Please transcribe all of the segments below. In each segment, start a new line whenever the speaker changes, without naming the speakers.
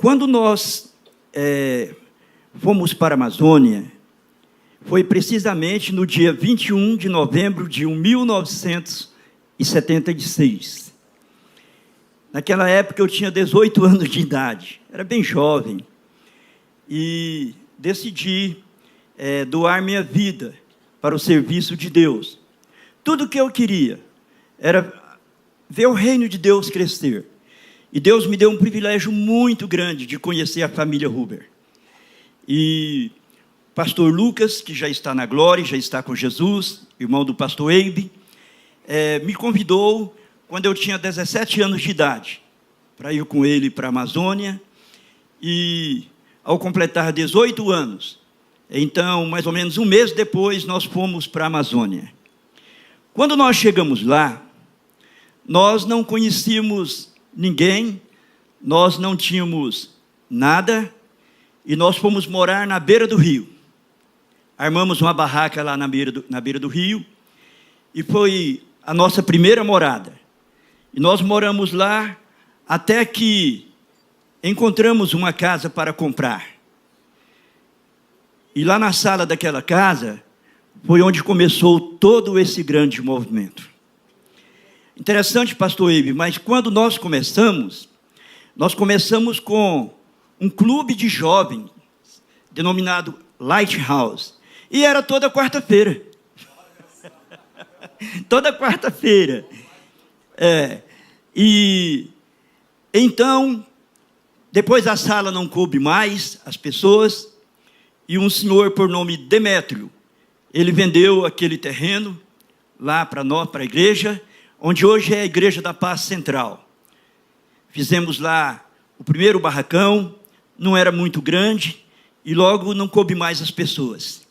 Quando nós fomos para a Amazônia, foi precisamente no dia 21 de novembro de 1976. Naquela época eu tinha 18 anos de idade, era bem jovem, e decidi doar minha vida para o serviço de Deus. Tudo o que eu queria era ver o reino de Deus crescer. E Deus me deu um privilégio muito grande de conhecer a família Huber. E o pastor Lucas, que já está na glória, já está com Jesus, irmão do pastor Eibe, me convidou quando eu tinha 17 anos de idade, para ir com ele para a Amazônia. E ao completar 18 anos, então, mais ou menos um mês depois, nós fomos para a Amazônia. Quando nós chegamos lá, nós não conhecíamos ninguém, nós não tínhamos nada, e nós fomos morar na beira do rio. Armamos uma barraca lá na beira do rio, e foi a nossa primeira morada. E nós moramos lá até que encontramos uma casa para comprar. E lá na sala daquela casa, foi onde começou todo esse grande movimento. Interessante, pastor Eibe, mas quando nós começamos com um clube de jovens, denominado Lighthouse, e era toda quarta-feira. Toda quarta-feira. E então, depois a sala não coube mais as pessoas, e um senhor por nome Demétrio, ele vendeu aquele terreno lá para nós, para a igreja, onde hoje é a Igreja da Paz Central. Fizemos lá o primeiro barracão, não era muito grande, e logo não coube mais as pessoas.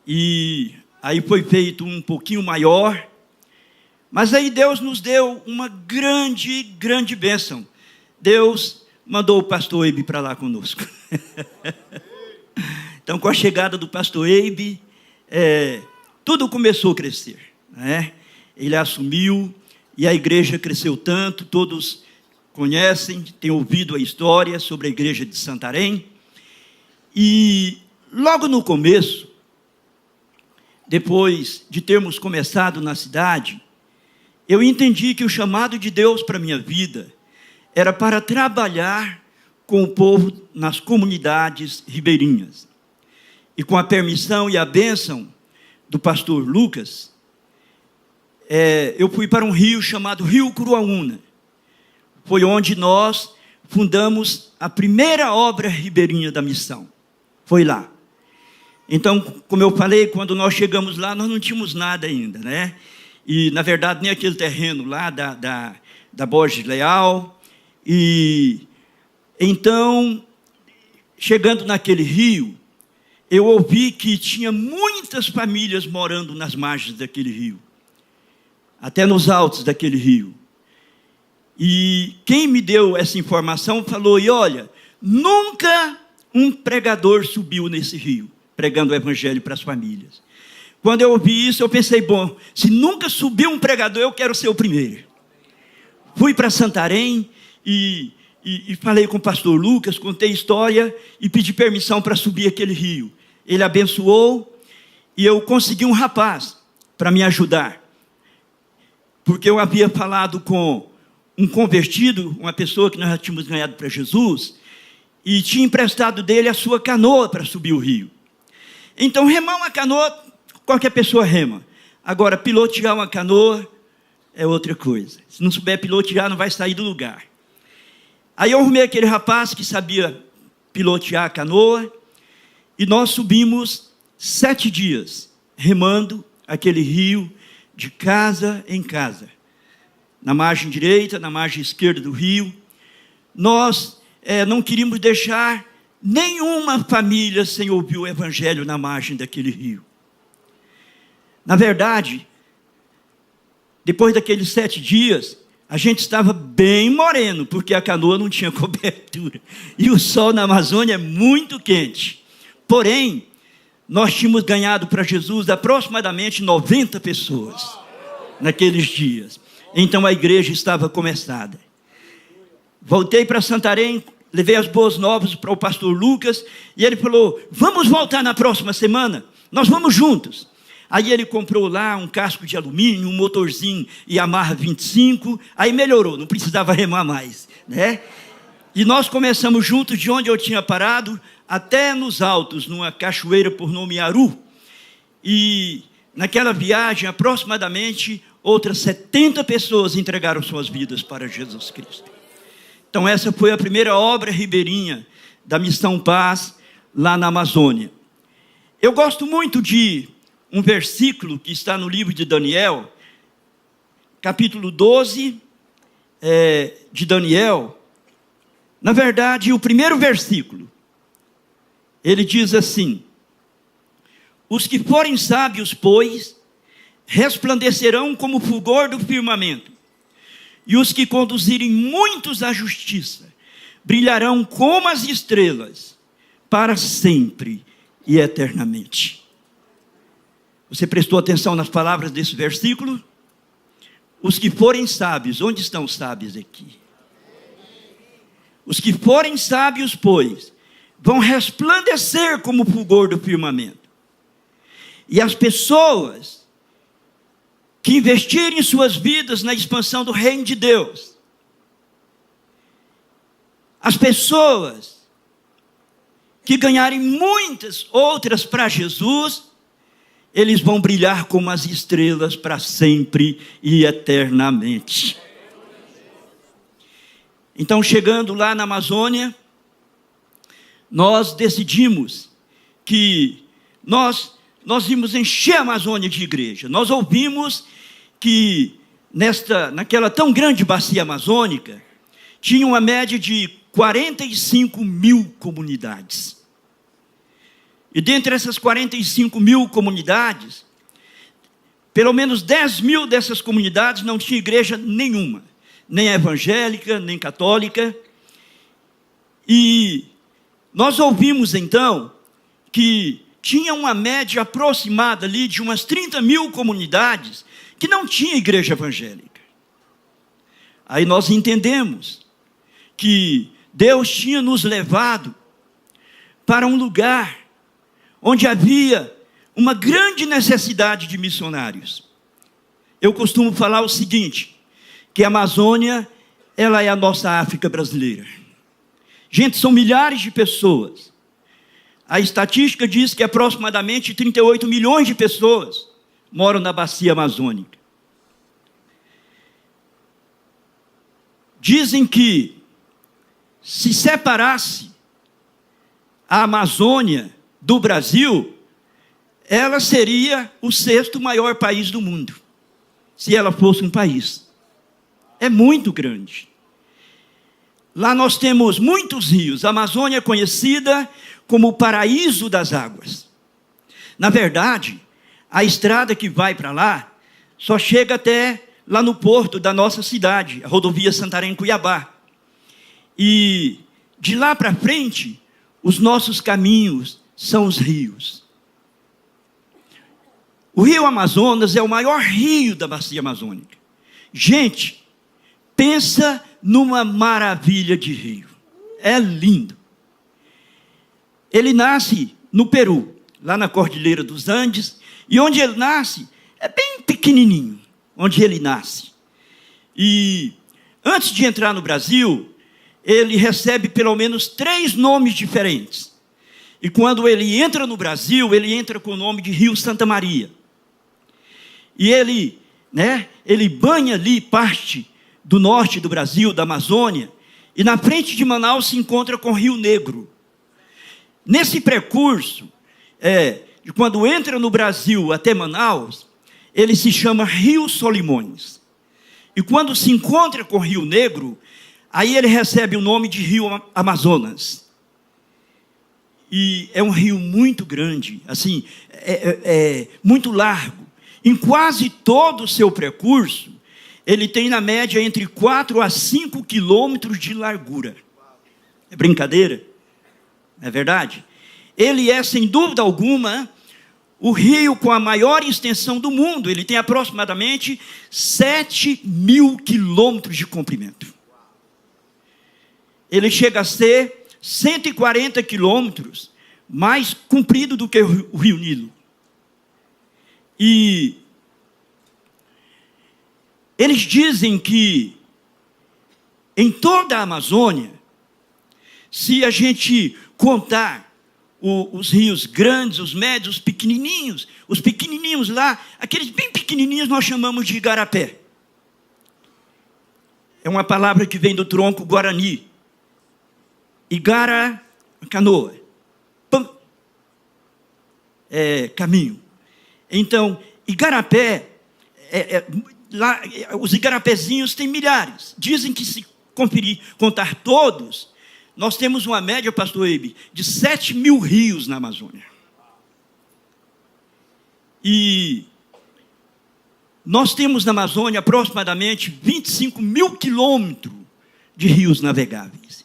E aí foi feito um pouquinho maior, mas aí Deus nos deu uma grande, grande bênção. Deus mandou o pastor Eibe para lá conosco. Então, com a chegada do pastor Eibe, tudo começou a crescer, né? Ele assumiu, e a igreja cresceu tanto, todos conhecem, têm ouvido a história sobre a igreja de Santarém. E logo no começo, depois de termos começado na cidade, eu entendi que o chamado de Deus para a minha vida era para trabalhar com o povo nas comunidades ribeirinhas. E com a permissão e a bênção do pastor Lucas, eu fui para um rio chamado Rio Curuaúna. Foi onde nós fundamos a primeira obra ribeirinha da missão. Foi lá. Então, como eu falei, quando nós chegamos lá, nós não tínhamos nada ainda, né? E, na verdade, nem aquele terreno lá da Borges Leal. E então, chegando naquele rio, eu ouvi que tinha muitas famílias morando nas margens daquele rio, até nos altos daquele rio. E quem me deu essa informação falou, e olha, nunca um pregador subiu nesse rio, pregando o evangelho para as famílias. Quando eu ouvi isso, eu pensei, bom, se nunca subiu um pregador, eu quero ser o primeiro. Fui para Santarém e falei com o pastor Lucas, contei a história e pedi permissão para subir aquele rio. Ele abençoou e eu consegui um rapaz para me ajudar. Porque eu havia falado com um convertido, uma pessoa que nós já tínhamos ganhado para Jesus, e tinha emprestado dele a sua canoa para subir o rio. Então, remar uma canoa, qualquer pessoa rema. Agora, pilotear uma canoa é outra coisa. Se não souber pilotear, não vai sair do lugar. Aí eu arrumei aquele rapaz que sabia pilotear a canoa, e nós subimos 7 dias, remando aquele rio de casa em casa. Na margem direita, na margem esquerda do rio. Nós não queríamos deixar nenhuma família sem ouvir o evangelho na margem daquele rio. Na verdade, depois daqueles 7 dias, a gente estava bem moreno, porque a canoa não tinha cobertura. E o sol na Amazônia é muito quente. Porém, nós tínhamos ganhado para Jesus aproximadamente 90 pessoas naqueles dias. Então a igreja estava começada. Voltei para Santarém levei as boas novas para o pastor Lucas, e ele falou, vamos voltar na próxima semana, nós vamos juntos. Aí ele comprou lá um casco de alumínio, um motorzinho Yamaha 25, aí melhorou, não precisava remar mais, né? E nós começamos juntos de onde eu tinha parado, até nos altos, numa cachoeira por nome Aru. E naquela viagem, aproximadamente, outras 70 pessoas entregaram suas vidas para Jesus Cristo. Então essa foi a primeira obra ribeirinha da Missão Paz, lá na Amazônia. Eu gosto muito de um versículo que está no livro de Daniel, capítulo 12, de Daniel. Na verdade, o primeiro versículo, ele diz assim, os que forem sábios, pois, resplandecerão como o fulgor do firmamento, e os que conduzirem muitos à justiça, brilharão como as estrelas, para sempre e eternamente. Você prestou atenção nas palavras desse versículo? Os que forem sábios, onde estão os sábios aqui? Os que forem sábios, pois, vão resplandecer como o fulgor do firmamento. E as pessoas que investirem suas vidas na expansão do reino de Deus, as pessoas que ganharem muitas outras para Jesus, eles vão brilhar como as estrelas para sempre e eternamente. Então, chegando lá na Amazônia, nós decidimos que nós íamos encher a Amazônia de igreja. Nós ouvimos que naquela tão grande bacia amazônica, tinha uma média de 45 mil comunidades. E dentre essas 45 mil comunidades, pelo menos 10 mil dessas comunidades não tinha igreja nenhuma, nem evangélica, nem católica. E nós ouvimos então que tinha uma média aproximada ali de umas 30 mil comunidades que não tinha igreja evangélica. Aí nós entendemos que Deus tinha nos levado para um lugar onde havia uma grande necessidade de missionários. Eu costumo falar o seguinte, que a Amazônia, ela é a nossa África brasileira. Gente, são milhares de pessoas. A estatística diz que aproximadamente 38 milhões de pessoas moram na bacia amazônica. Dizem que se separasse a Amazônia do Brasil, ela seria o 6º maior país do mundo, se ela fosse um país. É muito grande. Lá nós temos muitos rios. A Amazônia é conhecida como o paraíso das águas. Na verdade, a estrada que vai para lá só chega até lá no porto da nossa cidade, a rodovia Santarém-Cuiabá. E de lá para frente, os nossos caminhos são os rios. O rio Amazonas é o maior rio da bacia amazônica. Gente, pensa numa maravilha de rio. É lindo. Ele nasce no Peru, lá na Cordilheira dos Andes, e onde ele nasce é bem pequenininho, onde ele nasce. E antes de entrar no Brasil, ele recebe pelo menos 3 nomes diferentes. E quando ele entra no Brasil, ele entra com o nome de Rio Santa Maria. E ele banha ali parte do norte do Brasil, da Amazônia, e na frente de Manaus se encontra com o Rio Negro. Nesse percurso, de quando entra no Brasil até Manaus, ele se chama Rio Solimões. E quando se encontra com o Rio Negro, aí ele recebe o nome de Rio Amazonas. E é um rio muito grande, assim, muito largo. Em quase todo o seu percurso, ele tem na média entre 4 a 5 quilômetros de largura. É brincadeira? Não é verdade? Ele é, sem dúvida alguma, o rio com a maior extensão do mundo. Ele tem ele chega a ser 140 quilômetros mais comprido do que o Rio Nilo. E eles dizem que em toda a Amazônia, se a gente contar os rios grandes, os médios, os pequenininhos lá, aqueles bem pequenininhos nós chamamos de igarapé. É uma palavra que vem do tronco guarani. Igara, canoa. Pam, caminho. Então, igarapé, lá, os igarapézinhos têm milhares. Dizem que se contar todos, nós temos uma média, pastor Eibe, de 7.000 rios na Amazônia. E nós temos na Amazônia aproximadamente 25.000 quilômetros de rios navegáveis.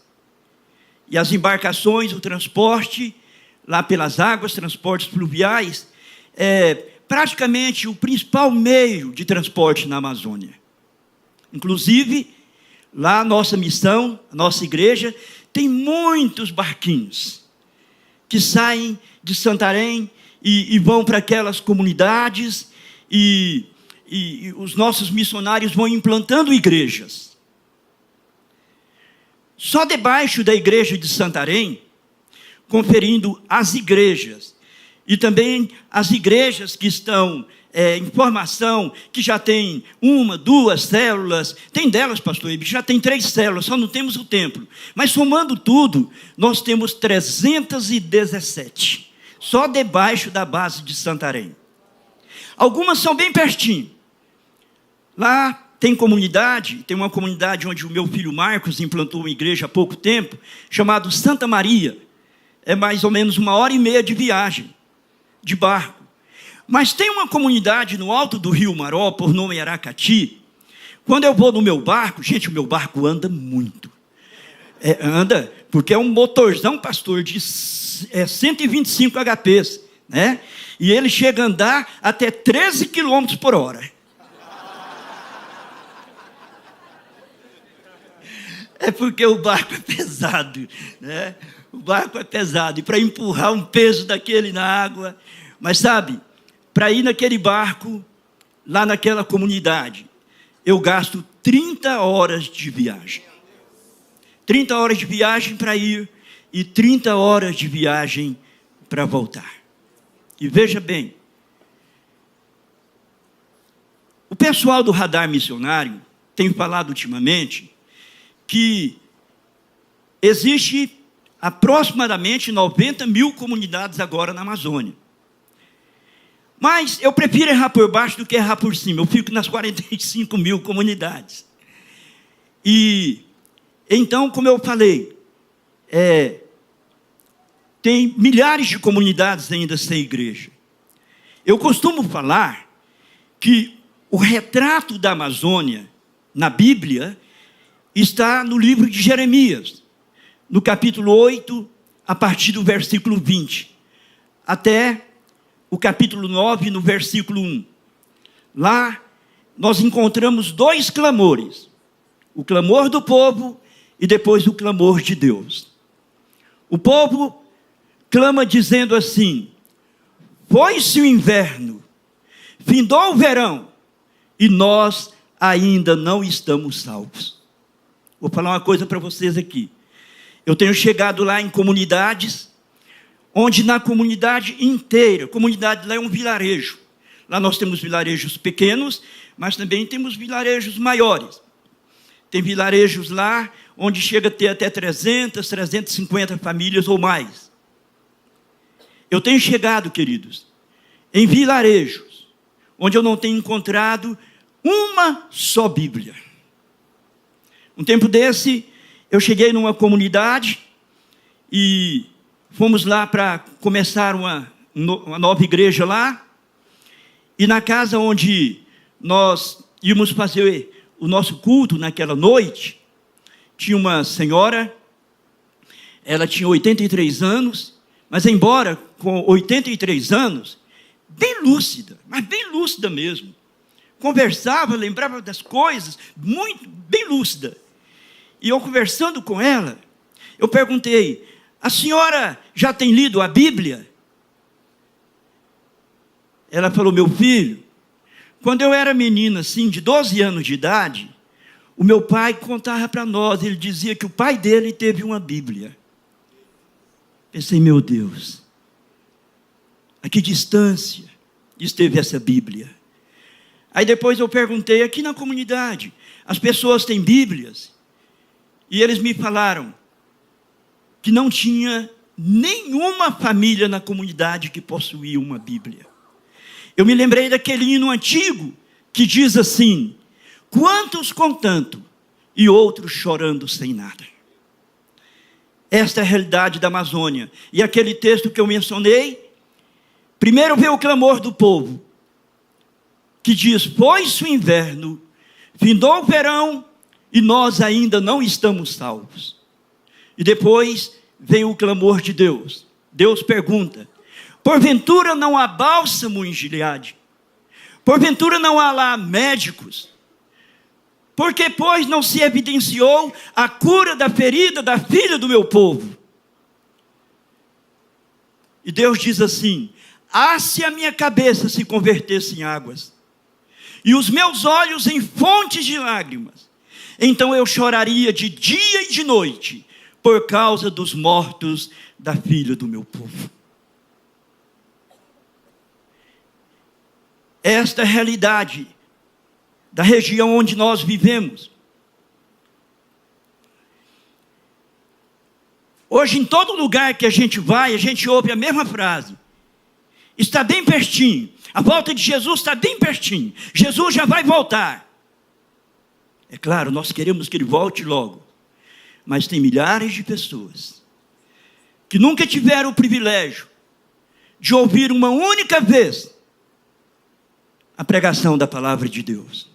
E as embarcações, o transporte, lá pelas águas, transportes fluviais, praticamente o principal meio de transporte na Amazônia. Inclusive, lá a nossa missão, a nossa igreja, tem muitos barquinhos que saem de Santarém e vão para aquelas comunidades e os nossos missionários vão implantando igrejas. Só debaixo da igreja de Santarém, conferindo as igrejas, e também as igrejas que estão em formação, que já tem 1, 2 células, tem delas, pastor Ibe, já tem 3 células, só não temos o templo. Mas somando tudo, nós temos 317, só debaixo da base de Santarém. Algumas são bem pertinho. Lá tem comunidade, tem uma comunidade onde o meu filho Marcos implantou uma igreja há pouco tempo, chamado Santa Maria. É mais ou menos 1h30 de viagem, de barco. Mas tem uma comunidade no alto do rio Maró, por nome Aracati. Quando eu vou no meu barco, gente, o meu barco anda muito. Anda, porque é um motorzão, pastor, de 125 HPs, né? E ele chega a andar até 13 km por hora. É porque o barco é pesado, né? O barco é pesado, e para empurrar um peso daquele na água, mas sabe, para ir naquele barco, lá naquela comunidade, eu gasto 30 horas de viagem. 30 horas de viagem para ir e 30 horas de viagem para voltar. E veja bem, o pessoal do Radar Missionário tem falado ultimamente que existe aproximadamente 90.000 comunidades agora na Amazônia. Mas eu prefiro errar por baixo do que errar por cima. Eu fico nas 45.000 comunidades. E então, como eu falei, tem milhares de comunidades ainda sem igreja. Eu costumo falar que o retrato da Amazônia na Bíblia está no livro de Jeremias, no capítulo 8, a partir do versículo 20, até o capítulo 9, no versículo 1. Lá, nós encontramos 2 clamores. O clamor do povo e depois o clamor de Deus. O povo clama dizendo assim: foi-se o inverno, findou o verão, e nós ainda não estamos salvos. Vou falar uma coisa para vocês aqui. Eu tenho chegado lá em comunidades, onde na comunidade inteira, comunidade lá é um vilarejo. Lá nós temos vilarejos pequenos, mas também temos vilarejos maiores. Tem vilarejos lá onde chega a ter até 300, 350 famílias ou mais. Eu tenho chegado, queridos, em vilarejos, onde eu não tenho encontrado uma só Bíblia. Um tempo desse, eu cheguei numa comunidade e fomos lá para começar uma nova igreja lá. E na casa onde nós íamos fazer o nosso culto naquela noite, tinha uma senhora, ela tinha 83 anos, mas embora com 83 anos, bem lúcida, mas bem lúcida mesmo. Conversava, lembrava das coisas, muito bem lúcida. E eu conversando com ela, eu perguntei: a senhora já tem lido a Bíblia? Ela falou: meu filho, quando eu era menina, assim, de 12 anos de idade, o meu pai contava para nós, ele dizia que o pai dele teve uma Bíblia. Pensei: meu Deus, a que distância esteve essa Bíblia? Aí depois eu perguntei aqui na comunidade, as pessoas têm Bíblias? E eles me falaram que não tinha nenhuma família na comunidade que possuía uma Bíblia. Eu me lembrei daquele hino antigo que diz assim: quantos com tanto e outros chorando sem nada. Esta é a realidade da Amazônia. E aquele texto que eu mencionei, primeiro vê o clamor do povo, que diz: foi-se o inverno, findou o verão, e nós ainda não estamos salvos. E depois vem o clamor de Deus. Deus pergunta: porventura não há bálsamo em Gileade? Porventura não há lá médicos? Porque, pois, não se evidenciou a cura da ferida da filha do meu povo? E Deus diz assim: ah, se a minha cabeça se convertesse em águas, e os meus olhos em fontes de lágrimas, então eu choraria de dia e de noite, por causa dos mortos da filha do meu povo. Esta é a realidade da região onde nós vivemos. Hoje, em todo lugar que a gente vai, a gente ouve a mesma frase: está bem pertinho, a volta de Jesus está bem pertinho, Jesus já vai voltar. É claro, nós queremos que ele volte logo, mas tem milhares de pessoas que nunca tiveram o privilégio de ouvir uma única vez a pregação da palavra de Deus.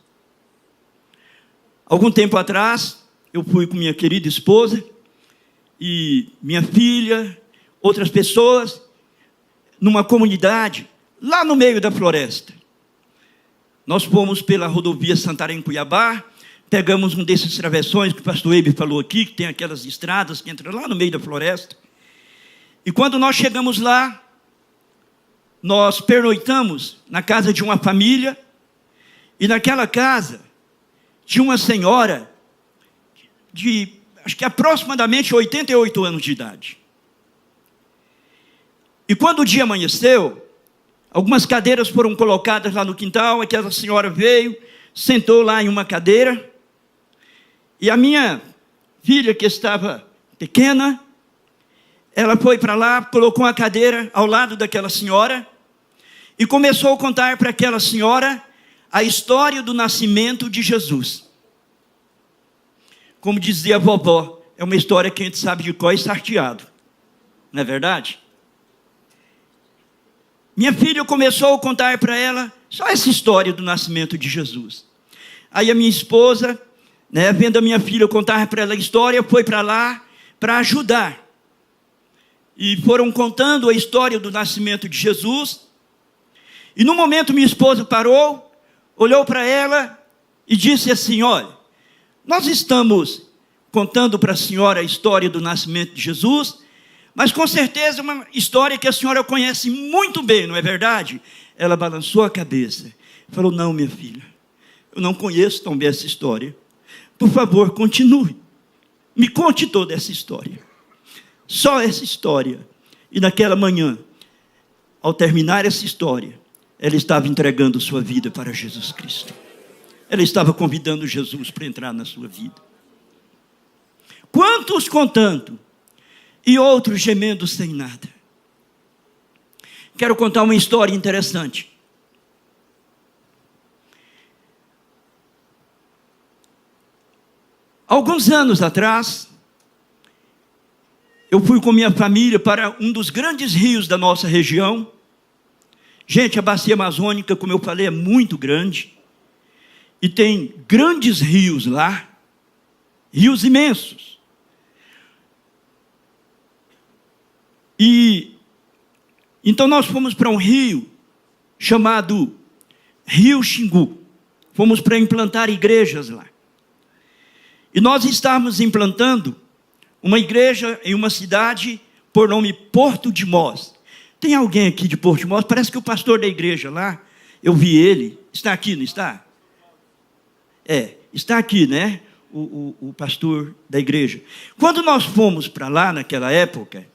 Algum tempo atrás, eu fui com minha querida esposa e minha filha, outras pessoas, numa comunidade lá no meio da floresta. Nós fomos pela rodovia Santarém-Cuiabá, pegamos um desses travessões que o pastor Eibe falou aqui, que tem aquelas estradas que entram lá no meio da floresta. E quando nós chegamos lá, nós pernoitamos na casa de uma família, e naquela casa tinha uma senhora de, acho que aproximadamente 88 anos de idade. E quando o dia amanheceu, algumas cadeiras foram colocadas lá no quintal, aquela senhora veio, sentou lá em uma cadeira, e a minha filha, que estava pequena, ela foi para lá, colocou uma cadeira ao lado daquela senhora, e começou a contar para aquela senhora a história do nascimento de Jesus. Como dizia a vovó, é uma história que a gente sabe de cor e salteado, não é verdade? Minha filha começou a contar para ela só essa história do nascimento de Jesus. Aí a minha esposa, vendo a minha filha contar para ela a história, foi para lá para ajudar. E foram contando a história do nascimento de Jesus. E no momento minha esposa parou, olhou para ela e disse assim: olha, nós estamos contando para a senhora a história do nascimento de Jesus, mas com certeza é uma história que a senhora conhece muito bem, não é verdade? Ela balançou a cabeça e falou: não, minha filha, eu não conheço tão bem essa história. Por favor, continue, me conte toda essa história. Só essa história. E naquela manhã, ao terminar essa história, ela estava entregando sua vida para Jesus Cristo. Ela estava convidando Jesus para entrar na sua vida. Quantos contando e outros gemendo sem nada? Quero contar uma história interessante. Alguns anos atrás, eu fui com minha família para um dos grandes rios da nossa região. Gente, a bacia amazônica, como eu falei, é muito grande. E tem grandes rios lá, rios imensos. E então nós fomos para um rio chamado Rio Xingu. Fomos para implantar igrejas lá. E nós estávamos implantando uma igreja em uma cidade por nome Porto de Mós. Tem alguém aqui de Porto de Mós? Parece que o pastor da igreja lá, eu vi ele, está aqui, não está? Está aqui, né? O pastor da igreja. Quando nós fomos para lá naquela época,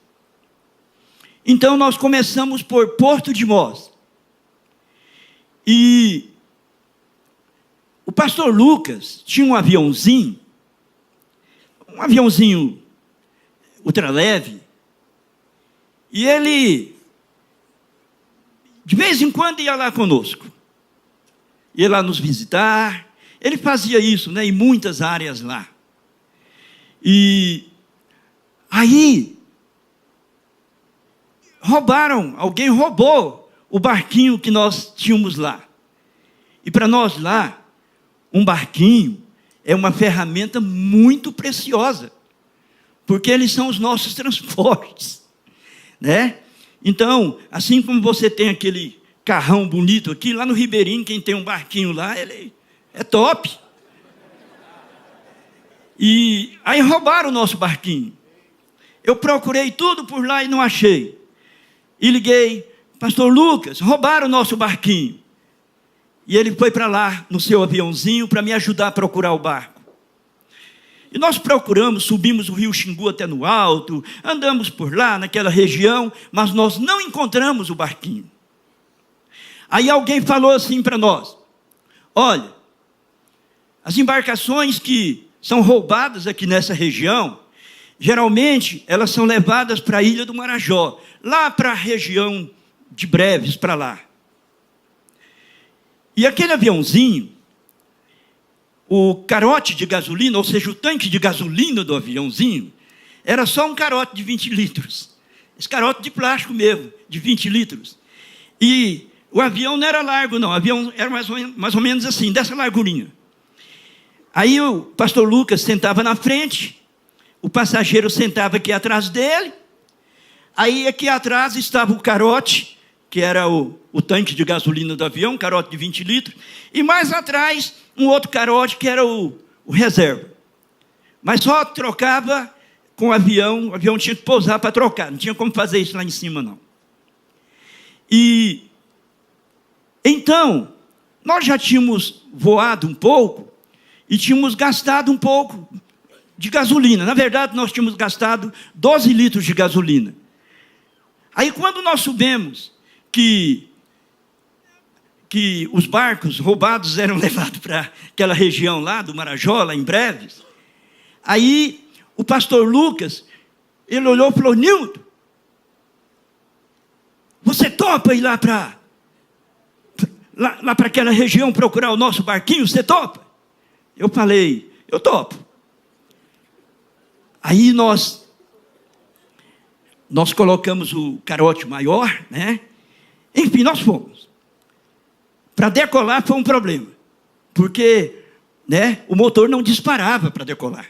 então nós começamos por Porto de Mós. E o pastor Lucas tinha um aviãozinho ultraleve, e ele, de vez em quando, ia lá conosco. Ia lá nos visitar. Ele fazia isso, né, em muitas áreas lá. E aí, alguém roubou o barquinho que nós tínhamos lá. E para nós lá, um barquinho é uma ferramenta muito preciosa, porque eles são os nossos transportes, né? Então, assim como você tem aquele carrão bonito aqui, lá no Ribeirinho, quem tem um barquinho lá, ele é top. E aí roubaram o nosso barquinho. Eu procurei tudo por lá e não achei. E liguei, pastor Lucas, roubaram o nosso barquinho. E ele foi para lá, no seu aviãozinho, para me ajudar a procurar o barco. E nós procuramos, subimos o rio Xingu até no alto, andamos por lá, naquela região, mas nós não encontramos o barquinho. Aí alguém falou assim para nós: olha, as embarcações que são roubadas aqui nessa região, geralmente elas são levadas para a Ilha do Marajó, lá para a região de Breves, para lá. E aquele aviãozinho, o carote de gasolina, ou seja, o tanque de gasolina do aviãozinho, era só um carote de 20 litros. Esse carote de plástico mesmo, de 20 litros. E o avião não era largo, não. O avião era mais ou menos assim, dessa largurinha. Aí o pastor Lucas sentava na frente, o passageiro sentava aqui atrás dele, aí aqui atrás estava o carote, que era o tanque de gasolina do avião, um carote de 20 litros, e mais atrás um outro carote que era o reserva. Mas só trocava com o avião tinha que pousar para trocar, não tinha como fazer isso lá em cima, não. E então, nós já tínhamos voado um pouco, e tínhamos gastado um pouco de gasolina. Na verdade, nós tínhamos gastado 12 litros de gasolina. Aí, quando nós soubemos que os barcos roubados eram levados para aquela região lá do Marajó, lá em Breves, aí o pastor Lucas, ele olhou e falou: Nilton, você topa ir lá para aquela região procurar o nosso barquinho? Você topa? Eu falei: eu topo. Aí nós colocamos o carote maior, né? Enfim, nós fomos. Para decolar foi um problema, porque, né, o motor não disparava para decolar.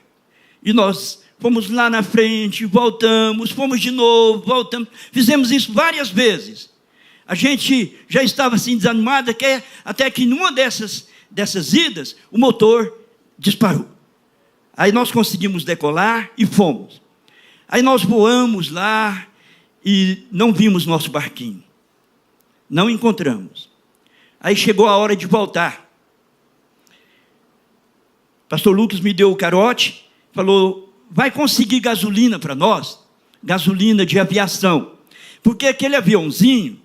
E nós fomos lá na frente, voltamos, fomos de novo, voltamos. Fizemos isso várias vezes. A gente já estava assim desanimado, até que numa dessas idas, o motor disparou. Aí nós conseguimos decolar e fomos. Aí nós voamos lá e não vimos nosso barquinho. Não encontramos. Aí chegou a hora de voltar. Pastor Lucas me deu o carote, falou: vai conseguir gasolina para nós? Gasolina de aviação. Porque aquele aviãozinho,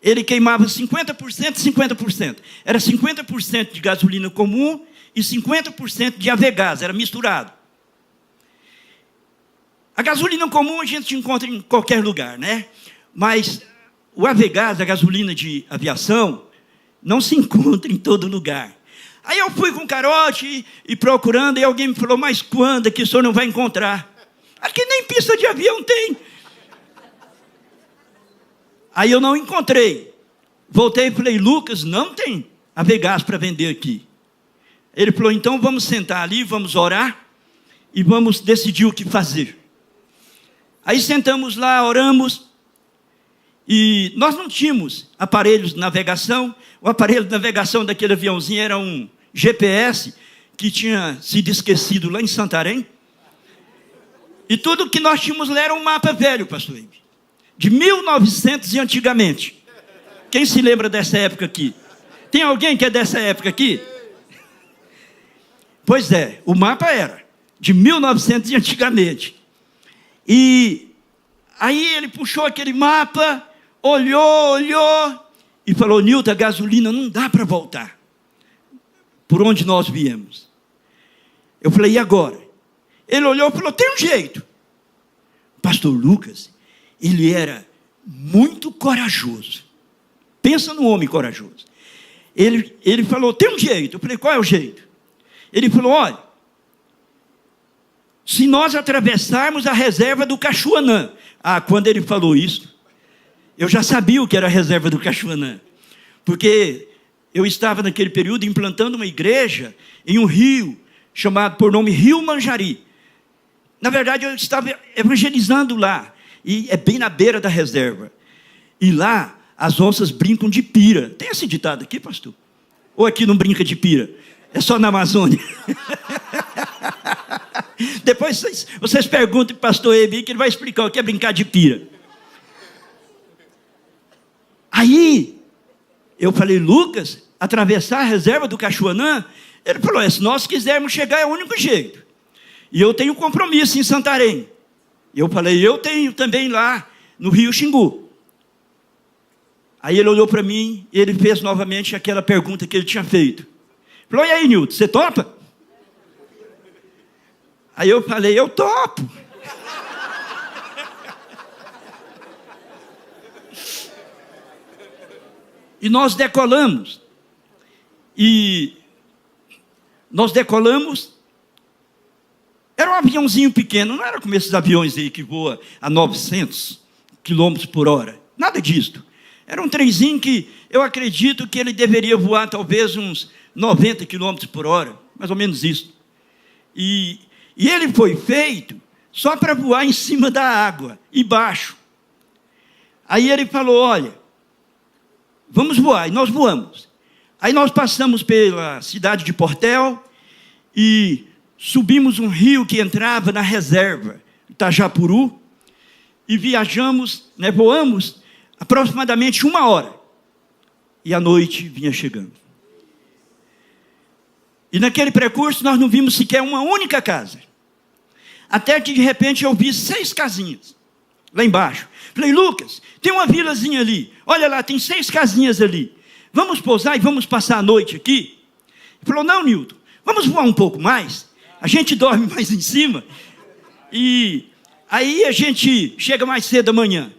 ele queimava 50%, 50%. Era 50% de gasolina comum e 50% de Avegás, era misturado. A gasolina comum a gente encontra em qualquer lugar, né? Mas o Avegás, a gasolina de aviação, não se encontra em todo lugar. Aí eu fui com o carote e procurando, e alguém me falou: mas quando é que o senhor não vai encontrar? Aqui nem pista de avião tem. Aí eu não encontrei. Voltei e falei: Lucas, não tem Avegás para vender aqui. Ele falou: então vamos sentar ali, vamos orar e vamos decidir o que fazer. Aí sentamos lá, oramos, e nós não tínhamos aparelhos de navegação. O aparelho de navegação daquele aviãozinho era um GPS que tinha sido esquecido lá em Santarém. E tudo que nós tínhamos lá era um mapa velho, pastor Ibe, de 1900 e antigamente. Quem se lembra dessa época aqui? Tem alguém que é dessa época aqui? Pois é, o mapa era de 1900 e antigamente. E aí ele puxou aquele mapa, olhou e falou: Nilton, a gasolina não dá para voltar por onde nós viemos. Eu falei: e agora? Ele olhou e falou: tem um jeito. Pastor Lucas, ele era muito corajoso. Pensa num homem corajoso. Ele falou: tem um jeito. Eu falei: qual é o jeito? Ele falou: olha, se nós atravessarmos a reserva do Cachoanã. Quando ele falou isso, eu já sabia o que era a reserva do Cachoanã, porque eu estava naquele período implantando uma igreja em um rio, chamado por nome Rio Manjari. Na verdade, eu estava evangelizando lá, e é bem na beira da reserva. E lá, as onças brincam de pira. Tem esse ditado aqui, pastor? Ou aqui não brinca de pira? É só na Amazônia. Depois vocês perguntam para o pastor Ebi, que ele vai explicar o que é brincar de pira. Aí, eu falei: Lucas, atravessar a reserva do Cachoanã? Ele falou: se nós quisermos chegar, é o único jeito. E eu tenho compromisso em Santarém. Eu falei: eu tenho também lá no Rio Xingu. Aí ele olhou para mim e ele fez novamente aquela pergunta que ele tinha feito. Falou: e aí, Nilton, você topa? Aí eu falei: eu topo. E nós decolamos. Era um aviãozinho pequeno, não era como esses aviões aí que voam a 900 km por hora. Nada disso. Era um trenzinho que eu acredito que ele deveria voar talvez uns 90 km por hora, mais ou menos isso. E ele foi feito só para voar em cima da água, embaixo. Aí ele falou: olha, vamos voar. E nós voamos. Aí nós passamos pela cidade de Portel e subimos um rio que entrava na reserva, Itajapuru, e viajamos, voamos aproximadamente 1 hora. E a noite vinha chegando. E naquele percurso nós não vimos sequer uma única casa. Até que de repente eu vi 6 casinhas lá embaixo. Falei: Lucas, tem uma vilazinha ali. Olha lá, tem 6 casinhas ali. Vamos pousar e vamos passar a noite aqui? Ele falou: não, Nilton, vamos voar um pouco mais. A gente dorme mais em cima. E aí a gente chega mais cedo amanhã.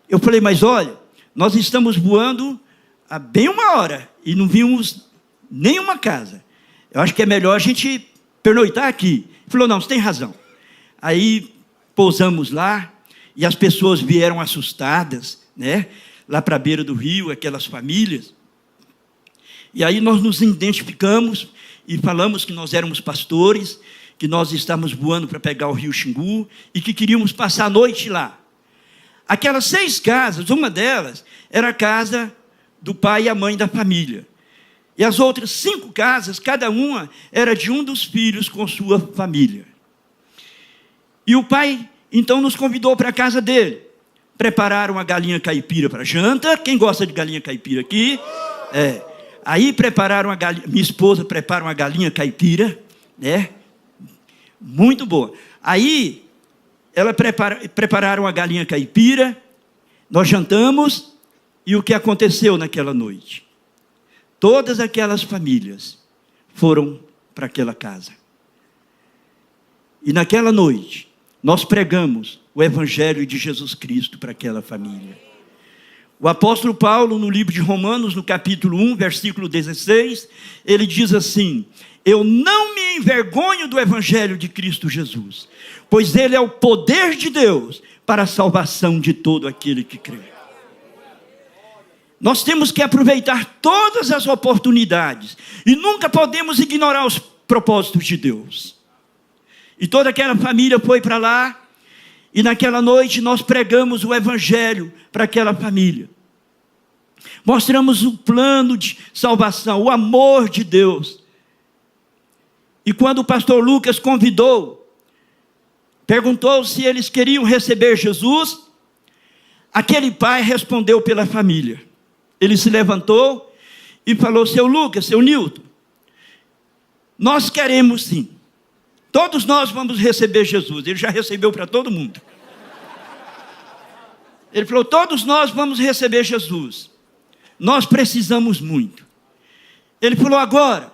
Eu falei: mas olha, nós estamos voando há bem 1 hora e não vimos nenhuma casa. Eu acho que é melhor a gente pernoitar aqui. Ele falou: não, você tem razão. Aí pousamos lá e as pessoas vieram assustadas, lá para a beira do rio, aquelas famílias. E aí nós nos identificamos e falamos que nós éramos pastores, que nós estávamos voando para pegar o rio Xingu e que queríamos passar a noite lá. Aquelas 6 casas, uma delas era a casa do pai e a mãe da família. E as outras 5 casas, cada uma era de um dos filhos com sua família. E o pai, então, nos convidou para a casa dele. Prepararam a galinha caipira para janta. Quem gosta de galinha caipira aqui? Aí prepararam a galinha, minha esposa prepara uma galinha caipira, muito boa. Aí, prepararam a galinha caipira, nós jantamos, e o que aconteceu naquela noite? Todas aquelas famílias foram para aquela casa. E naquela noite, nós pregamos o Evangelho de Jesus Cristo para aquela família. O apóstolo Paulo, no livro de Romanos, no capítulo 1, versículo 16, ele diz assim: eu não me envergonho do Evangelho de Cristo Jesus, pois ele é o poder de Deus para a salvação de todo aquele que crê. Nós temos que aproveitar todas as oportunidades e nunca podemos ignorar os propósitos de Deus. E toda aquela família foi para lá, e naquela noite nós pregamos o Evangelho para aquela família. Mostramos o plano de salvação, o amor de Deus. E quando o pastor Lucas convidou perguntou se eles queriam receber Jesus. Aquele pai respondeu pela família. Ele se levantou e falou: seu Lucas, seu Nilton, nós queremos sim. Todos nós vamos receber Jesus. Ele já recebeu para todo mundo. Ele falou: todos nós vamos receber Jesus. Nós precisamos muito. Ele falou: agora,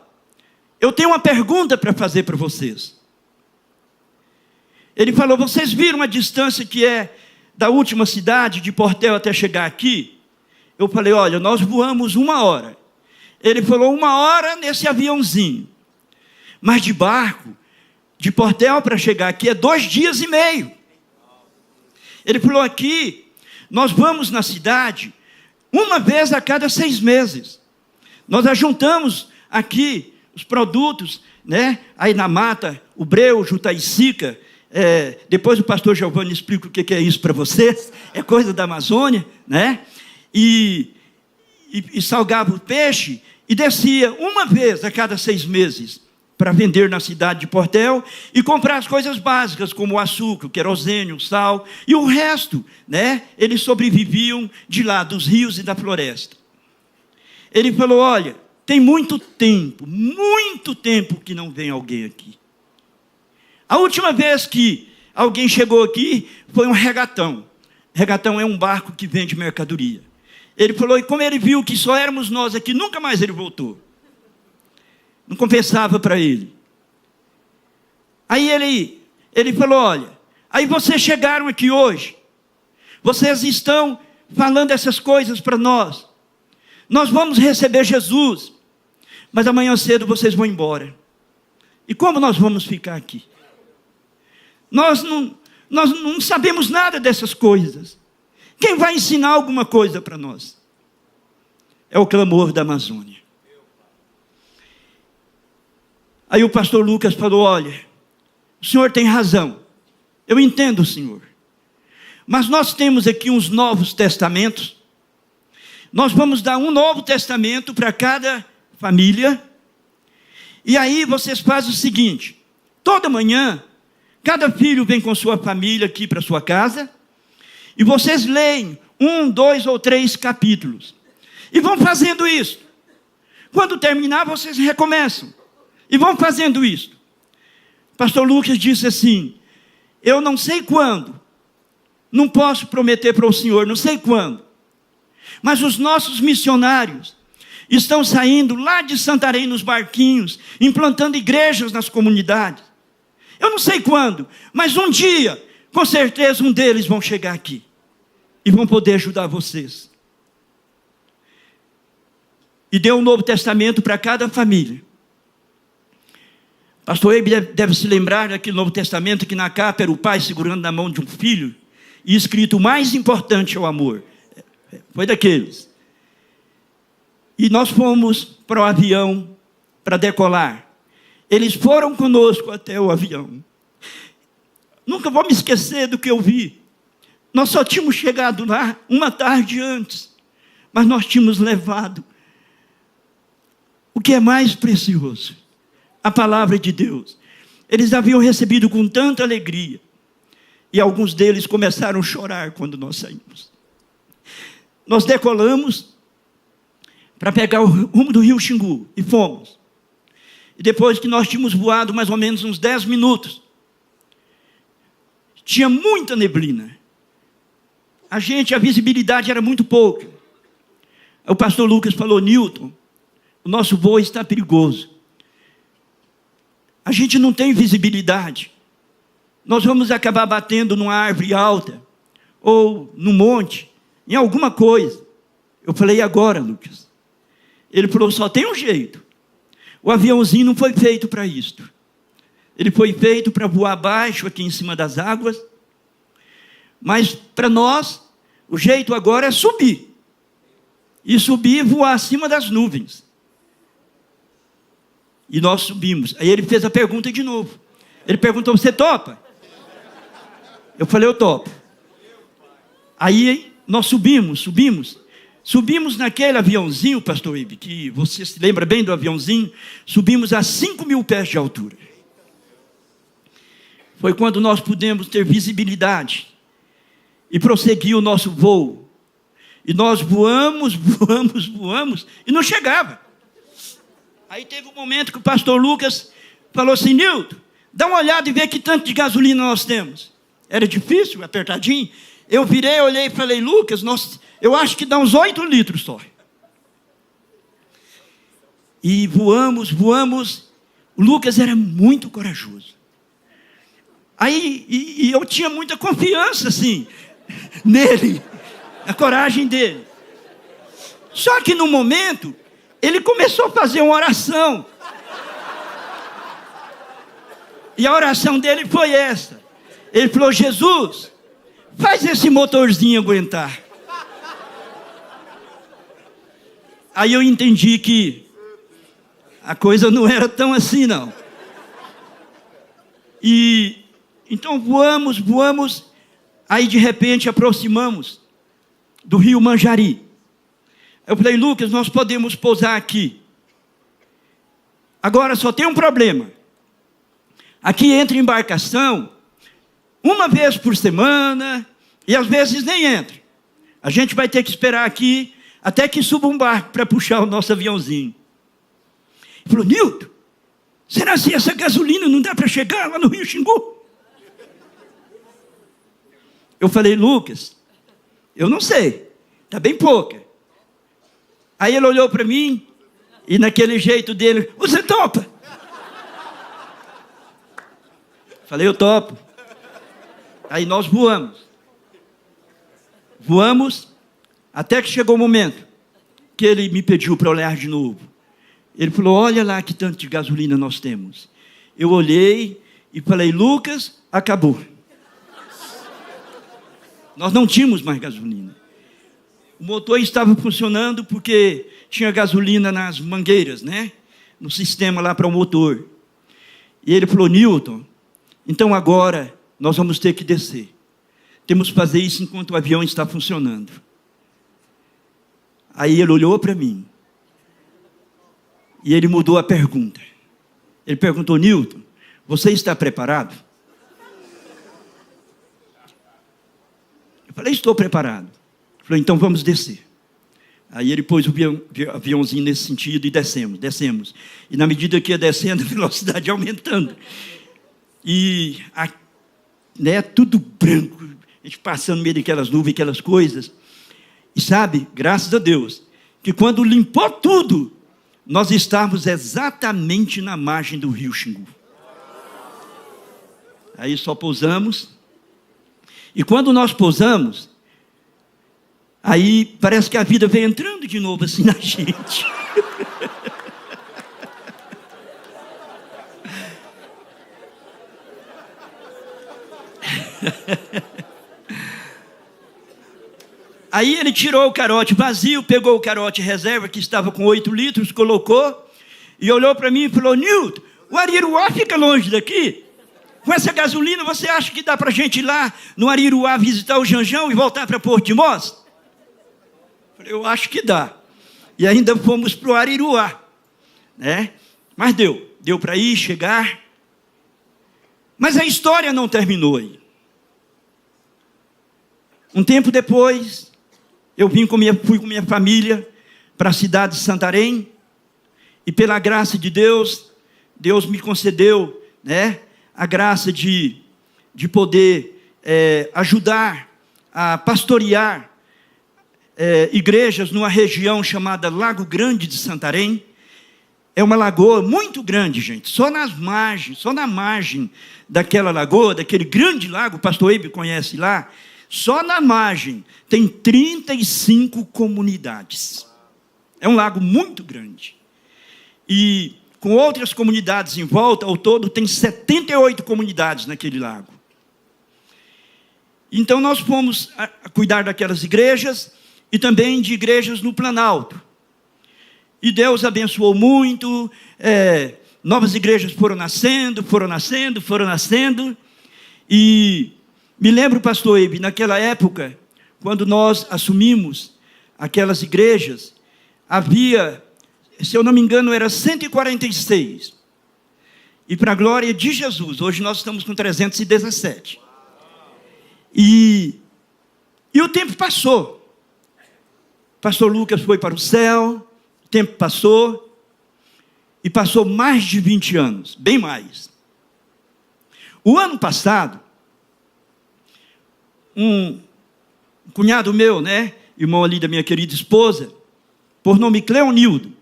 eu tenho uma pergunta para fazer para vocês. Ele falou: vocês viram a distância que é da última cidade, de Portel, até chegar aqui? Eu falei: olha, nós voamos 1 hora. Ele falou: 1 hora nesse aviãozinho. Mas de barco, de Portel para chegar aqui, é 2 dias e meio. Ele falou: aqui, nós vamos na cidade 1 vez a cada 6 meses. Nós ajuntamos aqui os produtos, né? Aí na mata, o breu, jutaicica. Depois o pastor Giovanni explica o que é isso para vocês. É coisa da Amazônia, né? E salgava o peixe e descia 1 vez a cada 6 meses para vender na cidade de Portel e comprar as coisas básicas, como o açúcar, o querosene, o sal, e o resto, né? Eles sobreviviam de lá, dos rios e da floresta. Ele falou: olha, tem muito tempo que não vem alguém aqui. A última vez que alguém chegou aqui foi um regatão. Regatão é um barco que vende mercadoria. Ele falou: e como ele viu que só éramos nós aqui, nunca mais ele voltou. Não compensava para ele. Aí ele falou: olha, aí vocês chegaram aqui hoje, vocês estão falando essas coisas para nós. Nós vamos receber Jesus, mas amanhã cedo vocês vão embora. E como nós vamos ficar aqui? Nós não sabemos nada dessas coisas. Quem vai ensinar alguma coisa para nós? É o clamor da Amazônia. Aí o pastor Lucas falou: olha, o senhor tem razão, eu entendo o senhor, mas nós temos aqui uns novos testamentos. Nós vamos dar um novo testamento para cada família, e aí vocês fazem o seguinte: toda manhã, cada filho vem com sua família aqui para sua casa, e vocês leem 1, 2 ou 3 capítulos, e vão fazendo isso. Quando terminar, vocês recomeçam, e vão fazendo isso. Pastor Lucas disse assim: eu não sei quando, não posso prometer para o senhor, não sei quando, mas os nossos missionários estão saindo lá de Santarém nos barquinhos, implantando igrejas nas comunidades. Eu não sei quando, mas um dia, com certeza um deles vão chegar aqui e vão poder ajudar vocês. E deu um Novo Testamento para cada família. Pastor Eibe deve se lembrar daquele Novo Testamento que na capa era o pai segurando na mão de um filho e escrito: o mais importante é o amor. Foi daqueles. E nós fomos para o avião para decolar. Eles foram conosco até o avião. Nunca vou me esquecer do que eu vi. Nós só tínhamos chegado lá 1 tarde antes, mas nós tínhamos levado o que é mais precioso, a palavra de Deus. Eles haviam recebido com tanta alegria, e alguns deles começaram a chorar quando nós saímos. Nós decolamos para pegar o rumo do rio Xingu, e fomos. E depois que nós tínhamos voado mais ou menos uns 10 minutos, tinha muita neblina. A visibilidade era muito pouca. O pastor Lucas falou: Nilton, o nosso voo está perigoso. A gente não tem visibilidade. Nós vamos acabar batendo numa árvore alta, ou num monte, em alguma coisa. Eu falei: e agora, Lucas? Ele falou: só tem um jeito. O aviãozinho não foi feito para isto. Ele foi feito para voar baixo, aqui em cima das águas. Mas para nós, o jeito agora é subir. E subir e voar acima das nuvens. E nós subimos. Aí ele fez a pergunta de novo. Ele perguntou: você topa? Eu falei: eu topo. Aí nós subimos naquele aviãozinho, pastor Ibe, que você se lembra bem do aviãozinho. Subimos a 5.000 pés de altura. foi quando nós pudemos ter visibilidade e prosseguir o nosso voo. E nós voamos e não chegava. Aí teve um momento que o pastor Lucas falou assim: Nilton, dá uma olhada e vê que tanto de gasolina nós temos. Era difícil, apertadinho. Eu virei, olhei e falei: Lucas, eu acho que dá uns 8 litros só. E voamos. O Lucas era muito corajoso. Aí, e eu tinha muita confiança, assim, nele, a coragem dele. Só que no momento, ele começou a fazer uma oração. E a oração dele foi essa. Ele falou: Jesus, faz esse motorzinho aguentar. Aí eu entendi que a coisa não era tão assim, não. E então voamos, aí de repente aproximamos do rio Manjari. Eu falei: Lucas, nós podemos pousar aqui. Agora só tem um problema. Aqui entra embarcação uma vez por semana, e às vezes nem entra. A gente vai ter que esperar aqui até que suba um barco para puxar o nosso aviãozinho. Ele falou: Nilton, será que essa gasolina não dá para chegar lá no Rio Xingu? Eu falei: Lucas, eu não sei, está bem pouca. Aí ele olhou para mim, e naquele jeito dele: você topa? Falei: eu topo. Aí nós voamos, até que chegou o momento que ele me pediu para olhar de novo. Ele falou: olha lá que tanto de gasolina nós temos. Eu olhei e falei: Lucas, acabou. Nós não tínhamos mais gasolina. O motor estava funcionando porque tinha gasolina nas mangueiras, né? No sistema lá para o motor. E ele falou: Nilton, então agora nós vamos ter que descer. Temos que fazer isso enquanto o avião está funcionando. Aí ele olhou para mim. E ele mudou a pergunta. Ele perguntou: Nilton, você está preparado? Eu falei: estou preparado. Ele falou: então vamos descer. Aí ele pôs o aviãozinho nesse sentido e descemos. E na medida que ia descendo, a velocidade aumentando. E tudo branco, a gente passando no meio daquelas nuvens, aquelas coisas. E sabe, graças a Deus, que quando limpou tudo, nós estávamos exatamente na margem do rio Xingu. Aí só pousamos. E quando nós pousamos, aí parece que a vida veio entrando de novo assim na gente. Aí ele tirou o carote vazio, pegou o carote reserva, que estava com 8 litros, colocou, e olhou para mim e falou: Nilton, o Ariruá fica longe daqui? Com essa gasolina, você acha que dá para a gente ir lá no Ariruá visitar o Janjão e voltar para Porto de Mós? Eu acho que dá. E ainda fomos para o Ariruá, né? Mas deu para ir, chegar. Mas a história não terminou aí. Um tempo depois, eu fui com minha família para a cidade de Santarém, e pela graça de Deus, Deus me concedeu, né, a graça de poder ajudar a pastorear igrejas numa região chamada Lago Grande de Santarém. É uma lagoa muito grande, gente, só na margem daquela lagoa, daquele grande lago, o pastor Eibe conhece lá. Só na margem tem 35 comunidades. É um lago muito grande. E com outras comunidades em volta, ao todo tem 78 comunidades naquele lago. Então nós fomos a cuidar daquelas igrejas e também de igrejas no Planalto. E Deus abençoou muito, novas igrejas foram nascendo. E me lembro, pastor Eibe, naquela época, quando nós assumimos aquelas igrejas, havia, se eu não me engano, era 146. E para a glória de Jesus, hoje nós estamos com 317. E o tempo passou. Pastor Lucas foi para o céu, o tempo passou, e passou mais de 20 anos, bem mais. O ano passado, um cunhado meu, irmão ali da minha querida esposa, por nome Cleonildo,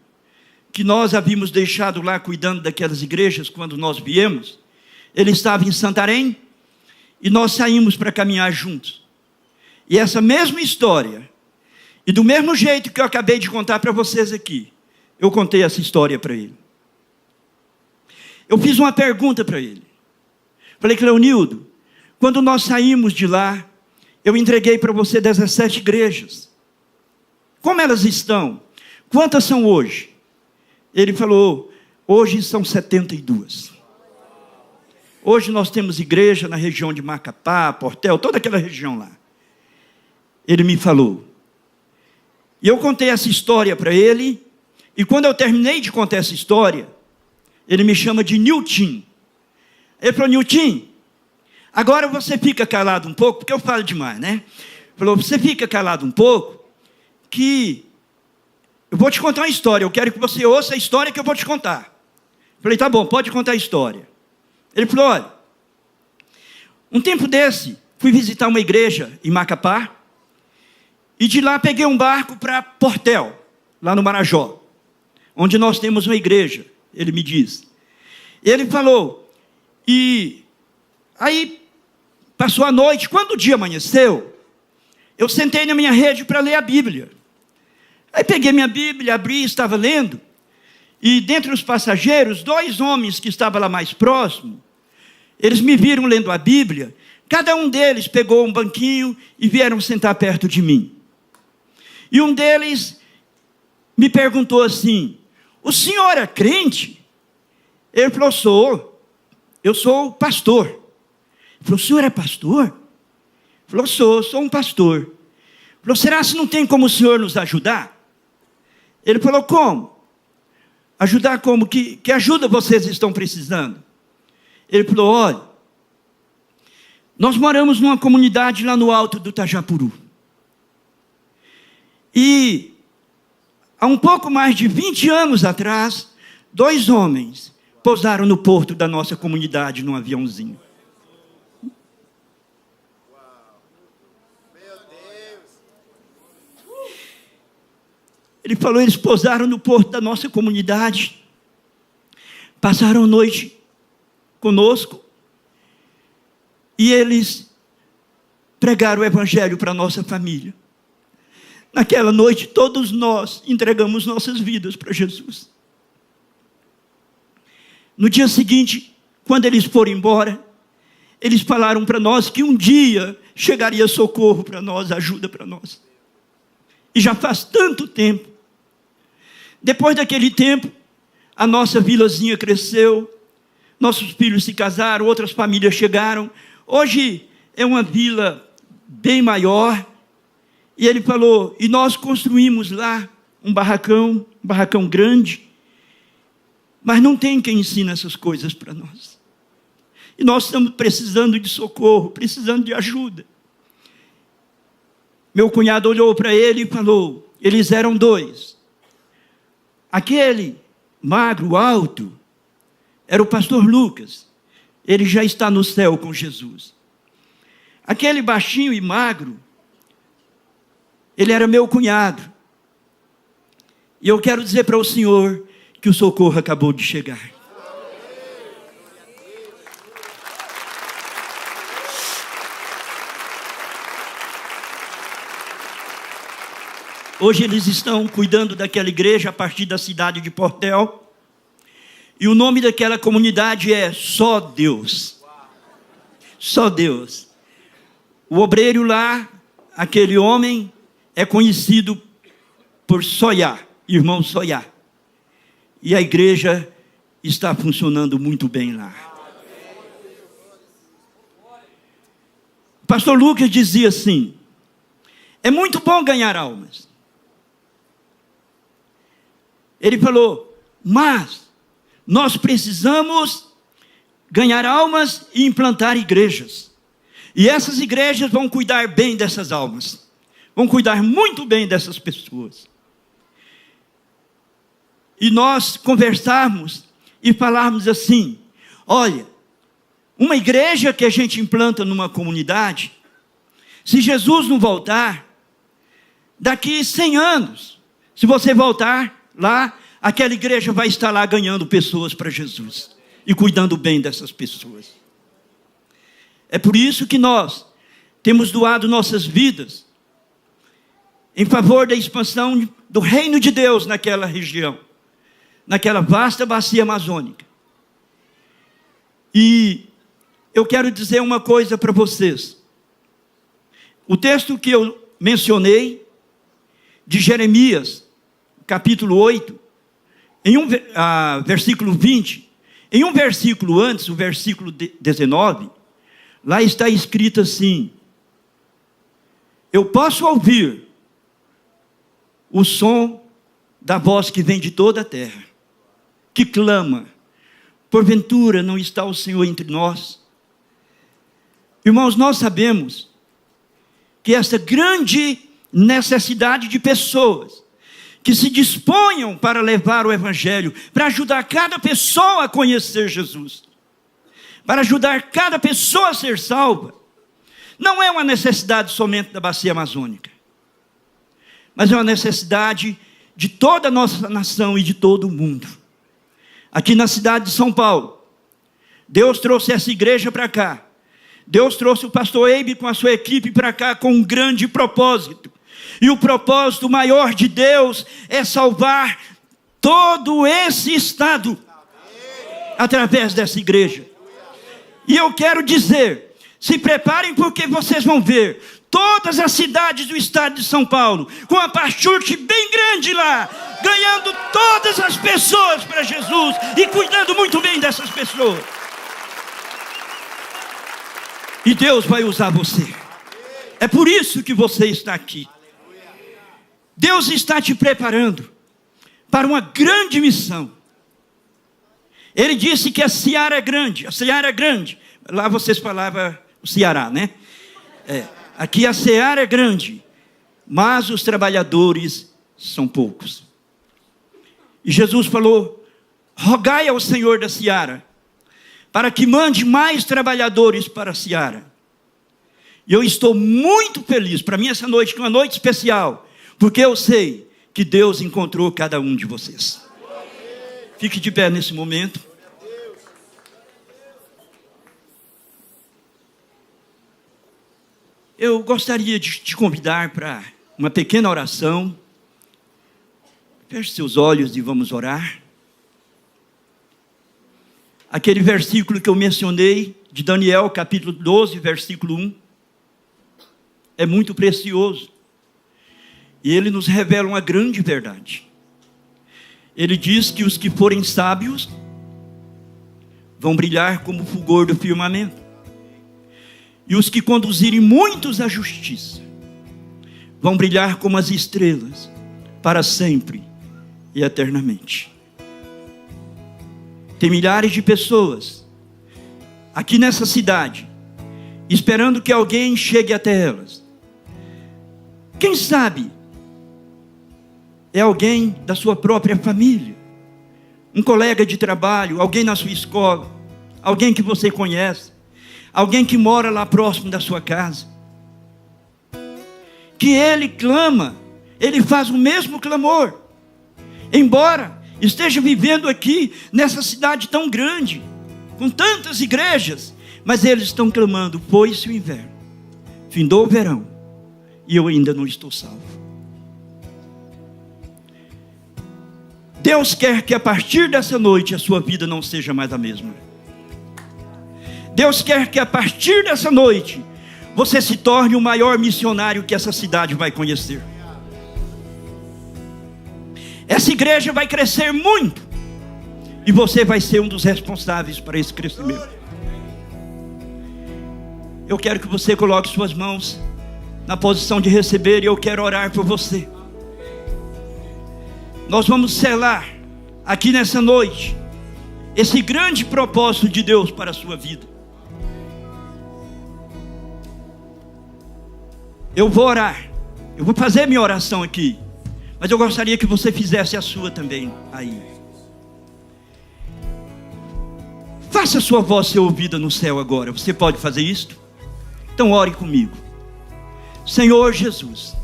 que nós havíamos deixado lá cuidando daquelas igrejas quando nós viemos, ele estava em Santarém, e nós saímos para caminhar juntos. E essa mesma história, e do mesmo jeito que eu acabei de contar para vocês aqui, eu contei essa história para ele. Eu fiz uma pergunta para ele. Falei, Cleonildo, quando nós saímos de lá, eu entreguei para você 17 igrejas. Como elas estão? Quantas são hoje? Ele falou, hoje são 72. Hoje nós temos igreja na região de Macapá, Portel, toda aquela região lá. Ele me falou. E eu contei essa história para ele, e quando eu terminei de contar essa história, ele me chama de Nilton. Ele falou, Nilton, agora você fica calado um pouco, porque eu falo demais, Ele falou, você fica calado um pouco, que eu vou te contar uma história, eu quero que você ouça a história que eu vou te contar. Eu falei, tá bom, pode contar a história. Ele falou, olha, um tempo desse, fui visitar uma igreja em Macapá, e de lá peguei um barco para Portel, lá no Marajó, onde nós temos uma igreja, ele me diz. Ele falou, e aí passou a noite, quando o dia amanheceu, eu sentei na minha rede para ler a Bíblia. Aí peguei minha Bíblia, abri, estava lendo, e dentre os passageiros, 2 homens que estavam lá mais próximo, eles me viram lendo a Bíblia, cada um deles pegou um banquinho e vieram sentar perto de mim. E um deles me perguntou assim, o senhor é crente? Ele falou, eu sou pastor. Ele falou, o senhor é pastor? Ele falou, sou um pastor. Ele falou, será que não tem como o senhor nos ajudar? Ele falou, como? Ajudar como? Que ajuda vocês estão precisando? Ele falou, olha, nós moramos numa comunidade lá no alto do Tajapuru. E há um pouco mais de 20 anos atrás, 2 homens pousaram no porto da nossa comunidade num aviãozinho. Ele falou, eles pousaram no porto da nossa comunidade, passaram a noite conosco, e eles pregaram o evangelho para a nossa família. Naquela noite, todos nós entregamos nossas vidas para Jesus. No dia seguinte, quando eles foram embora, eles falaram para nós que um dia chegaria socorro para nós, ajuda para nós. E já faz tanto tempo. Depois daquele tempo, a nossa vilazinha cresceu, nossos filhos se casaram, outras famílias chegaram. Hoje é uma vila bem maior. E ele falou, e nós construímos lá um barracão grande, mas não tem quem ensina essas coisas para nós. E nós estamos precisando de socorro, precisando de ajuda. Meu cunhado olhou para ele e falou, eles eram 2. Aquele magro, alto, era o pastor Lucas. Ele já está no céu com Jesus. Aquele baixinho e magro, ele era meu cunhado. E eu quero dizer para o senhor que o socorro acabou de chegar. Hoje eles estão cuidando daquela igreja a partir da cidade de Portel. E o nome daquela comunidade é Só Deus. Só Deus. O obreiro lá, aquele homem, é conhecido por Soiá, irmão Soiá. E a igreja está funcionando muito bem lá. O pastor Lucas dizia assim, é muito bom ganhar almas. Ele falou, mas nós precisamos ganhar almas e implantar igrejas. E essas igrejas vão cuidar bem dessas almas, vão cuidar muito bem dessas pessoas. E nós conversarmos e falarmos assim: olha, uma igreja que a gente implanta numa comunidade, se Jesus não voltar, daqui 100 anos, se você voltar lá, aquela igreja vai estar lá ganhando pessoas para Jesus e cuidando bem dessas pessoas. É por isso que nós temos doado nossas vidas em favor da expansão do reino de Deus naquela região, naquela vasta bacia amazônica. E eu quero dizer uma coisa para vocês. O texto que eu mencionei, de Jeremias, capítulo 8, versículo 20, em um versículo antes, o versículo 19, lá está escrito assim: eu posso ouvir o som da voz que vem de toda a terra, que clama, porventura não está o Senhor entre nós? Irmãos, nós sabemos que essa grande necessidade de pessoas que se disponham para levar o Evangelho, para ajudar cada pessoa a conhecer Jesus, para ajudar cada pessoa a ser salva, não é uma necessidade somente da bacia amazônica, mas é uma necessidade de toda a nossa nação e de todo o mundo. Aqui na cidade de São Paulo, Deus trouxe essa igreja para cá. Deus trouxe o pastor Eibe com a sua equipe para cá com um grande propósito. E o propósito maior de Deus é salvar todo esse estado através dessa igreja. E eu quero dizer, se preparem, porque vocês vão ver todas as cidades do estado de São Paulo com a Pachurte bem grande lá, ganhando todas as pessoas para Jesus e cuidando muito bem dessas pessoas. E Deus vai usar você. É por isso que você está aqui. Deus está te preparando para uma grande missão. Ele disse que a seara é grande. A seara é grande. Lá vocês falavam o Ceará, né? Aqui a seara é grande, mas os trabalhadores são poucos. E Jesus falou: rogai ao Senhor da seara, para que mande mais trabalhadores para a seara. E eu estou muito feliz, para mim essa noite, que é uma noite especial, porque eu sei que Deus encontrou cada um de vocês. Fique de pé nesse momento. Eu gostaria de te convidar para uma pequena oração. Feche seus olhos e vamos orar. Aquele versículo que eu mencionei, de Daniel, capítulo 12, versículo 1, é muito precioso. E ele nos revela uma grande verdade. Ele diz que os que forem sábios vão brilhar como o fulgor do firmamento. E os que conduzirem muitos à justiça vão brilhar como as estrelas, para sempre e eternamente. Tem milhares de pessoas aqui nessa cidade, esperando que alguém chegue até elas. Quem sabe é alguém da sua própria família, um colega de trabalho, alguém na sua escola, alguém que você conhece, alguém que mora lá próximo da sua casa, que ele clama, ele faz o mesmo clamor, embora esteja vivendo aqui nessa cidade tão grande, com tantas igrejas, mas eles estão clamando: foi-se o inverno, findou o verão, e eu ainda não estou salvo. Deus quer que a partir dessa noite a sua vida não seja mais a mesma. Deus quer que a partir dessa noite você se torne o maior missionário que essa cidade vai conhecer. Essa igreja vai crescer muito e você vai ser um dos responsáveis para esse crescimento. Eu quero que você coloque suas mãos na posição de receber, e eu quero orar por você. Nós vamos selar aqui nessa noite esse grande propósito de Deus para a sua vida. Eu vou orar, eu vou fazer minha oração aqui, mas eu gostaria que você fizesse a sua também aí. Faça a sua voz ser ouvida no céu agora. Você pode fazer isto? Então ore comigo. Senhor Jesus,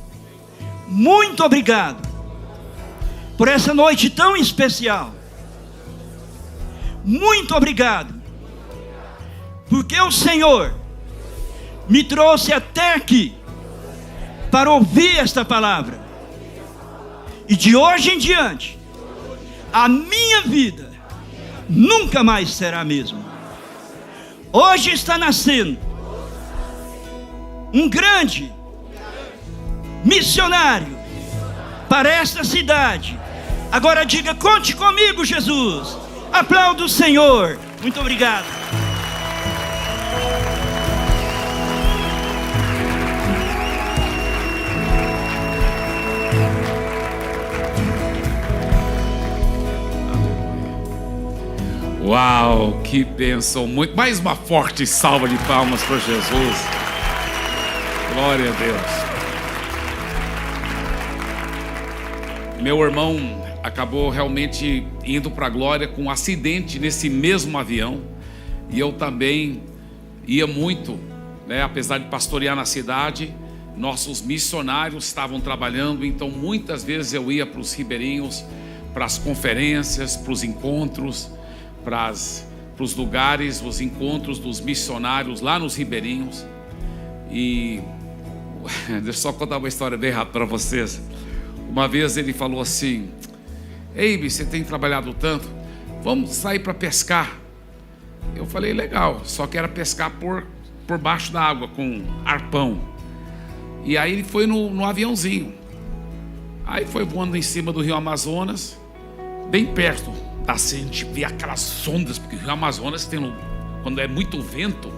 muito obrigado por essa noite tão especial. Muito obrigado, porque o Senhor me trouxe até aqui para ouvir esta palavra. E de hoje em diante, a minha vida nunca mais será a mesma. Hoje está nascendo um grande missionário para esta cidade. Agora diga: conte comigo, Jesus. Aplauda o Senhor. Muito obrigado.
Uau, que bênção. Muito mais uma forte salva de palmas para Jesus. Glória a Deus. Meu irmão acabou realmente indo para a glória com um acidente nesse mesmo avião. E eu também ia muito, né? Apesar de pastorear na cidade, nossos missionários estavam trabalhando. Então muitas vezes eu ia para os ribeirinhos, para as conferências, para os encontros, para os lugares, os encontros dos missionários lá nos ribeirinhos. E deixa eu só contar uma história bem rápida para vocês. Uma vez ele falou assim: Ei, você tem trabalhado tanto, vamos sair para pescar. Eu falei: legal, só que era pescar por baixo da água com arpão. E aí ele foi no aviãozinho. Aí foi voando em cima do rio Amazonas, bem perto. Assim, a gente vê aquelas ondas, porque o rio Amazonas quando é muito vento,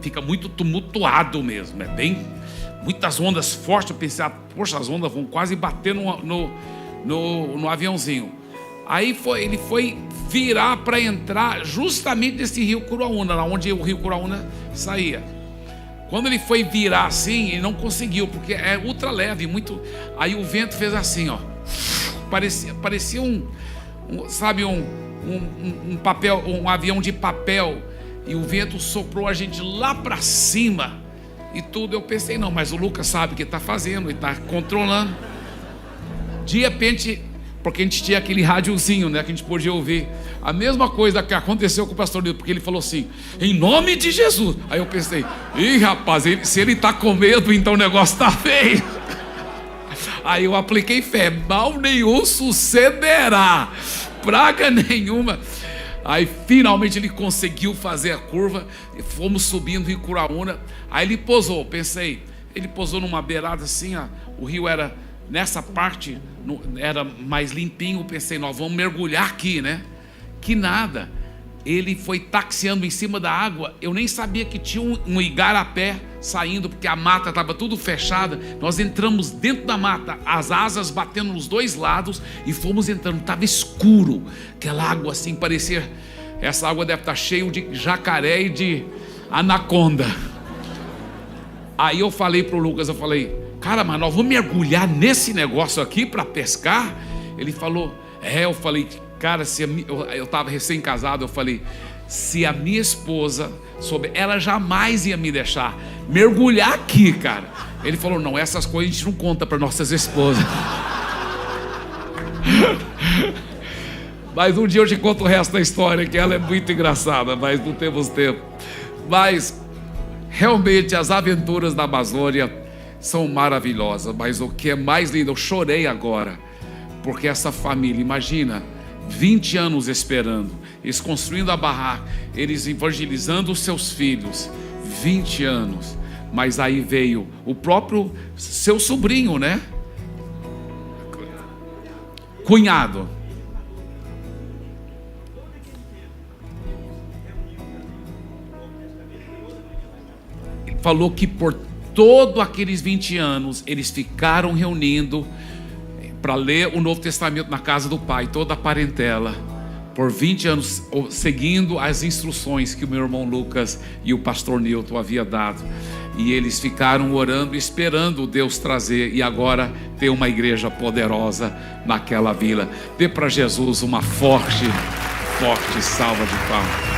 fica muito tumultuado mesmo. É bem, muitas ondas fortes. Eu pensei: poxa, as ondas vão quase bater no aviãozinho. Aí ele foi virar para entrar justamente nesse rio Curaúna, lá onde o rio Curaúna saía. Quando ele foi virar assim, ele não conseguiu, porque é ultra leve, muito. Aí o vento fez assim, ó. Parecia um papel, um avião de papel, e o vento soprou a gente lá para cima e tudo. Eu pensei: não, mas o Lucas sabe o que está fazendo, ele está controlando. De repente, porque a gente tinha aquele rádiozinho, né, que a gente podia ouvir a mesma coisa que aconteceu com o pastor Nilton, porque ele falou assim: em nome de Jesus. Aí eu pensei: ih, rapaz, se ele está com medo, então o negócio está feio. Aí eu apliquei fé: mal nenhum sucederá, praga nenhuma. Aí finalmente ele conseguiu fazer a curva, fomos subindo em Curaúna. Aí ele pousou, pensei, ele pousou numa beirada assim, ó, o rio era nessa parte, era mais limpinho. Pensei: nós vamos mergulhar aqui, né? Que nada, ele foi taxiando em cima da água. Eu nem sabia que tinha um igarapé saindo, porque a mata estava tudo fechada. Nós entramos dentro da mata, as asas batendo nos dois lados, e fomos entrando. Estava escuro, aquela água assim, parecia, essa água deve estar cheia de jacaré e de anaconda. Aí eu falei pro Lucas, eu falei: cara, mas nós vamos mergulhar nesse negócio aqui para pescar? Ele falou: eu falei: cara, eu estava recém-casado. Eu falei: se a minha esposa souber, ela jamais ia me deixar mergulhar aqui, cara. Ele falou: não, essas coisas a gente não conta para nossas esposas. Mas um dia eu te conto o resto da história, que ela é muito engraçada, mas não temos tempo. Mas realmente as aventuras da Amazônia são maravilhosas. Mas o que é mais lindo, eu chorei agora, porque essa família, imagina, 20 anos esperando, eles construindo a barraca, eles evangelizando os seus filhos, 20 anos. Mas aí veio o próprio seu sobrinho, né? Cunhado. Ele falou que por todos aqueles 20 anos eles ficaram reunindo para ler o Novo Testamento na casa do pai, toda a parentela. por 20 anos seguindo as instruções que o meu irmão Lucas e o pastor Newton haviam dado. E eles ficaram orando, esperando Deus trazer. E agora tem uma igreja poderosa naquela vila. Dê para Jesus uma forte salva de palmas.